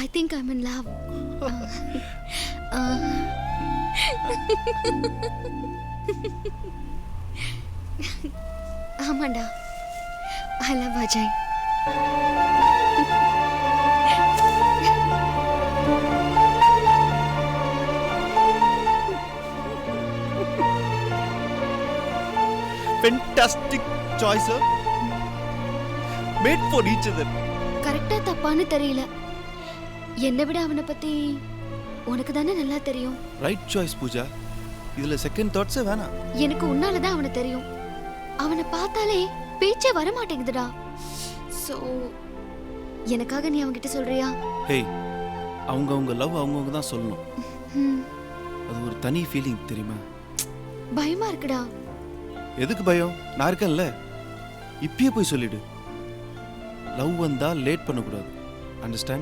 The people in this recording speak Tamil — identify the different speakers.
Speaker 1: I think I'm in love. ஆமாண்டா. I love Ajay.
Speaker 2: Fantastic choice, sir. Made for each other.
Speaker 1: கரெக்டா தப்பான்னு தெரியல. என்னை விட அவனை பத்தி உனக்கு தானே நல்லா தெரியும்.
Speaker 2: Right choice, Pooja. இதுல செகண்ட் தாட்ஸே வேணாம்.
Speaker 1: எனக்கு உன்னால தான் அவனை தெரியும். அவனை பார்த்தாலே பேச்சே வர மாட்டேங்குதுடா. சோ எனக்காக நீ அவன்கிட்ட சொல்றியா?
Speaker 2: ஹேய், அவங்க லவ் அவங்கவுங்க தான் சொல்லணும்.
Speaker 1: ம்,
Speaker 2: அது ஒரு தனி ஃபீலிங் தெரியுமா?
Speaker 1: பயமா இருக்குடா.
Speaker 2: எதுக்கு பயம்? நான் இருக்கேன்ல. இப்பயே போய் சொல்லிடு. லவ் வந்தா லேட் பண்ணக்கூடாது. அண்டர்ஸ்டாண்ட்?